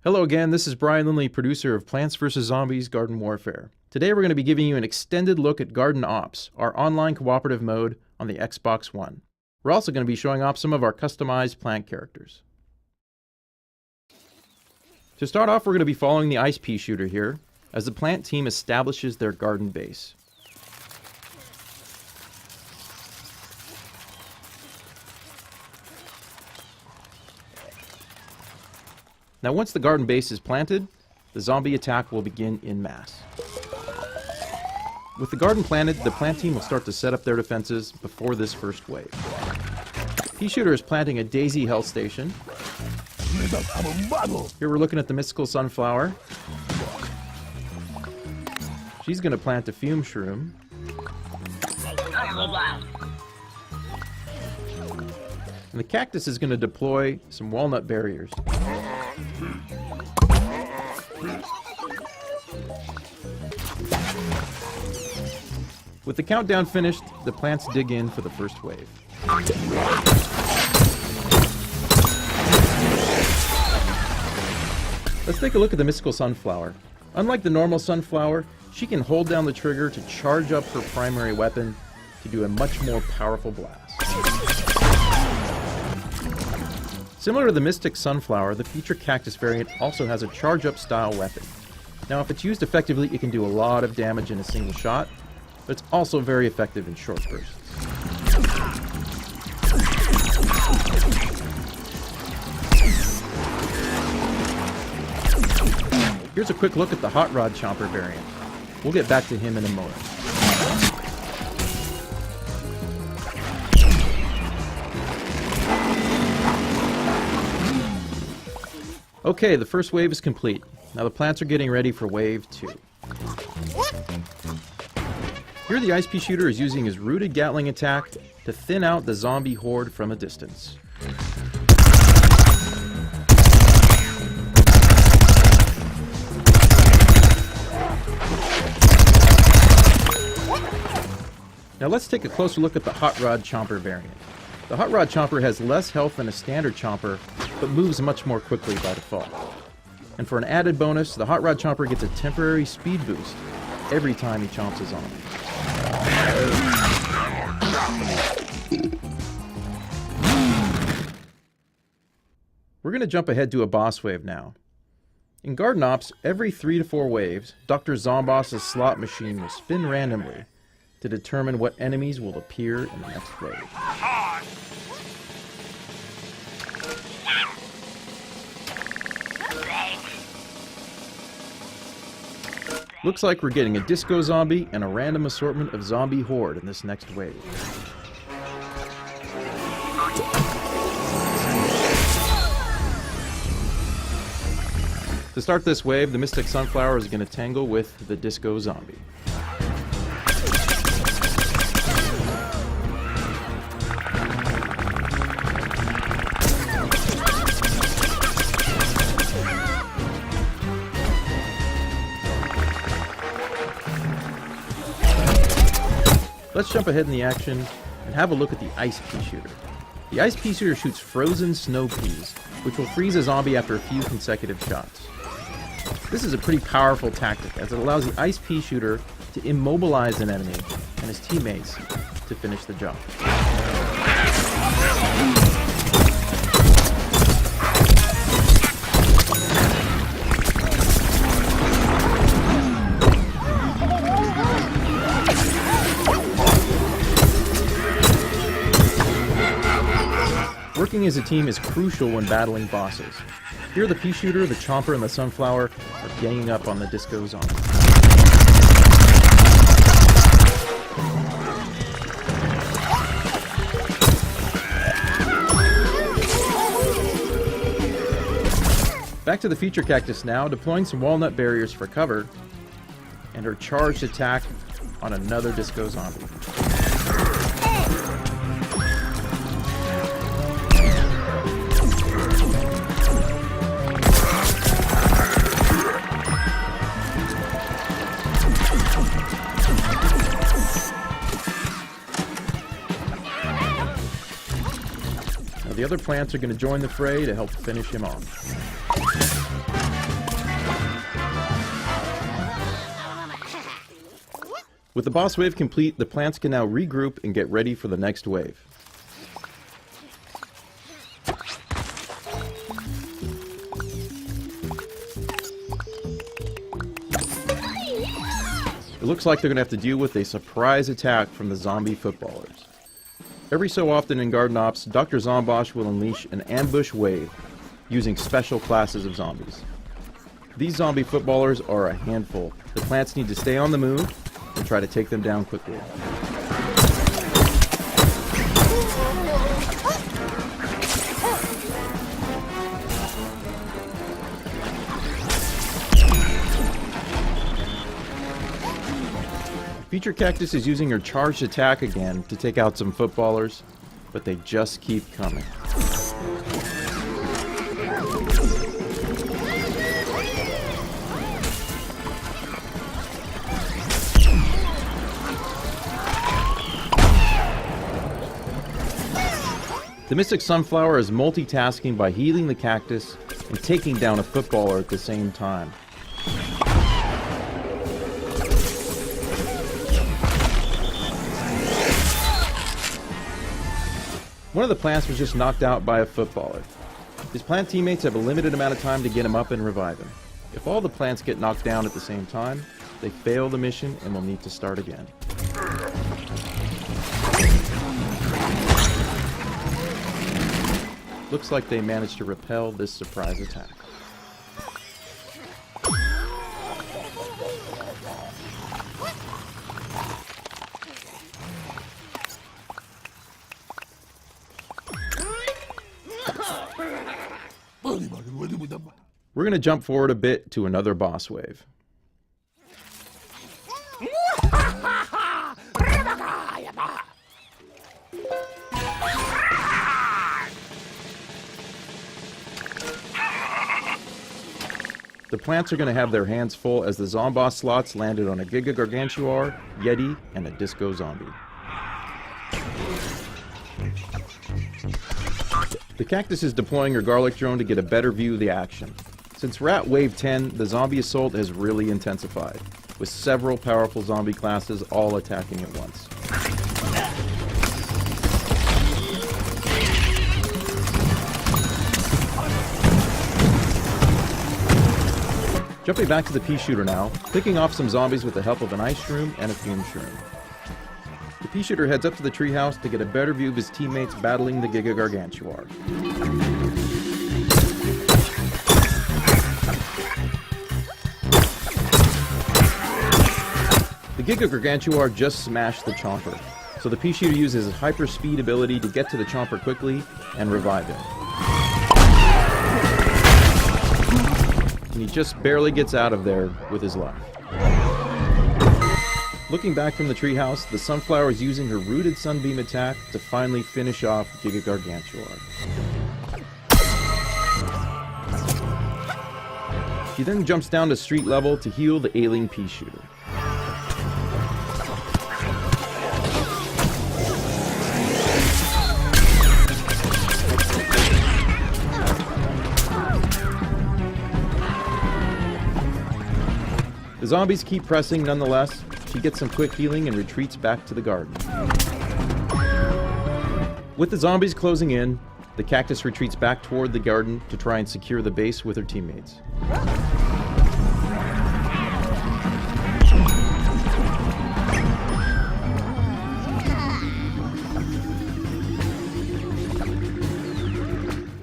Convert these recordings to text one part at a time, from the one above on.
Hello again, this is Brian Lindley, producer of Plants vs. Zombies Garden Warfare. Today we're going to be giving you an extended look at Garden Ops, our online cooperative mode on the Xbox One. We're also going to be showing off some of our customized plant characters. To start off, we're going to be following the ice pea shooter here, as the plant team establishes their garden base. Now once the garden base is planted, the zombie attack will begin en masse. With the garden planted, the plant team will start to set up their defenses before this first wave. Pea shooter is planting a daisy health station. Here we're looking at the mystical sunflower. She's going to plant a fume shroom. And the cactus is going to deploy some walnut barriers. With the countdown finished, the plants dig in for the first wave. Let's take a look at the mystical sunflower. Unlike the normal sunflower, she can hold down the trigger to charge up her primary weapon to do a much more powerful blast. Similar to the Mystic Sunflower, the Feature Cactus variant also has a charge-up style weapon. Now if it's used effectively, it can do a lot of damage in a single shot, but it's also very effective in short bursts. Here's a quick look at the Hot Rod Chomper variant. We'll get back to him in a moment. Okay, the first wave is complete. Now the plants are getting ready for wave 2. Here the ice pea shooter is using his rooted Gatling attack to thin out the zombie horde from a distance. Now let's take a closer look at the Hot Rod Chomper variant. The Hot Rod Chomper has less health than a standard chomper, but moves much more quickly by default. And for an added bonus, the Hot Rod Chomper gets a temporary speed boost every time he chomps a zombie. We're going to jump ahead to a boss wave now. In Garden Ops, every 3 to 4 waves, Dr. Zomboss's slot machine will spin randomly to determine what enemies will appear in the next wave. Looks like we're getting a disco zombie and a random assortment of zombie horde in this next wave. To start this wave, the Mystic Sunflower is going to tangle with the disco zombie. Let's jump ahead in the action and have a look at the ice pea shooter. The ice pea shooter shoots frozen snow peas, which will freeze a zombie after a few consecutive shots. This is a pretty powerful tactic, as it allows the ice pea shooter to immobilize an enemy and his teammates to finish the job. Working as a team is crucial when battling bosses. Here the pea shooter, the chomper, and the sunflower are ganging up on the disco zombie. Back to the Feature Cactus now, deploying some walnut barriers for cover, and her charged attack on another disco zombie. Now the other plants are going to join the fray to help finish him off. With the boss wave complete, the plants can now regroup and get ready for the next wave. It looks like they're going to have to deal with a surprise attack from the zombie footballers. Every so often in Garden Ops, Dr. Zombosh will unleash an ambush wave using special classes of zombies. These zombie footballers are a handful. The plants need to stay on the move and try to take them down quickly. Future Cactus is using her charged attack again to take out some footballers, but they just keep coming. The Mystic Sunflower is multitasking by healing the cactus and taking down a footballer at the same time. One of the plants was just knocked out by a footballer. His plant teammates have a limited amount of time to get him up and revive him. If all the plants get knocked down at the same time, they fail the mission and will need to start again. Looks like they managed to repel this surprise attack. We're going to jump forward a bit to another boss wave. The plants are going to have their hands full as the Zomboss slots landed on a Giga Gargantuar, Yeti, and a Disco Zombie. The cactus is deploying her garlic drone to get a better view of the action. Since we're at Wave 10, the zombie assault has really intensified, with several powerful zombie classes all attacking at once. Jumping back to the pea shooter now, picking off some zombies with the help of an ice shroom and a fume shroom. The pea shooter heads up to the treehouse to get a better view of his teammates battling the Giga Gargantuar. The Giga Gargantuar just smashed the Chomper, so the pea shooter uses his hyper speed ability to get to the Chomper quickly and revive him. And he just barely gets out of there with his life. Looking back from the treehouse, the Sunflower is using her Rooted Sunbeam attack to finally finish off Giga Gargantuar. She then jumps down to street level to heal the ailing pea shooter. The zombies keep pressing nonetheless. She gets some quick healing and retreats back to the garden. With the zombies closing in, the cactus retreats back toward the garden to try and secure the base with her teammates.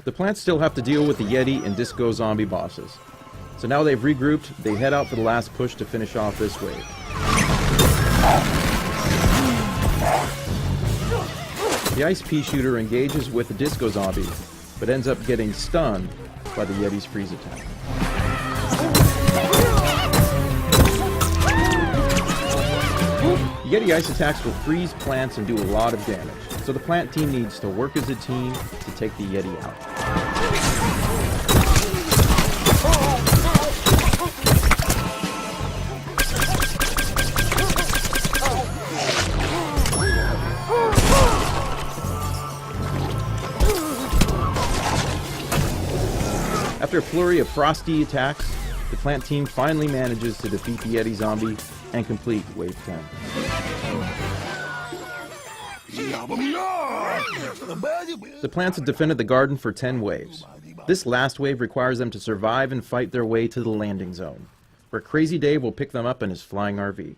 The plants still have to deal with the Yeti and Disco Zombie bosses. So now they've regrouped, they head out for the last push to finish off this wave. The Ice Pea Shooter engages with the Disco Zombie, but ends up getting stunned by the Yeti's freeze attack. The Yeti ice attacks will freeze plants and do a lot of damage, so the plant team needs to work as a team to take the Yeti out. After a flurry of frosty attacks, the plant team finally manages to defeat the Yeti zombie and complete Wave 10. The plants have defended the garden for 10 waves. This last wave requires them to survive and fight their way to the landing zone, where Crazy Dave will pick them up in his flying RV.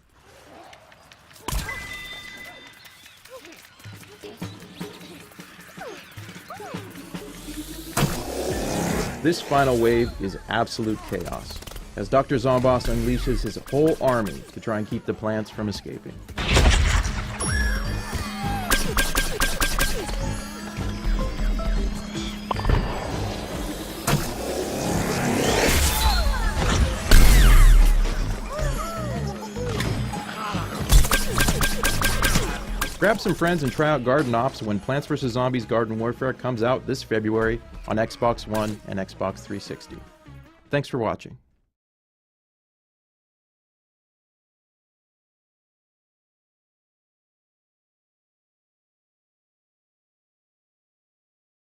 This final wave is absolute chaos, as Dr. Zomboss unleashes his whole army to try and keep the plants from escaping. Grab some friends and try out Garden Ops when Plants vs. Zombies Garden Warfare comes out this February on Xbox One and Xbox 360. Thanks for watching.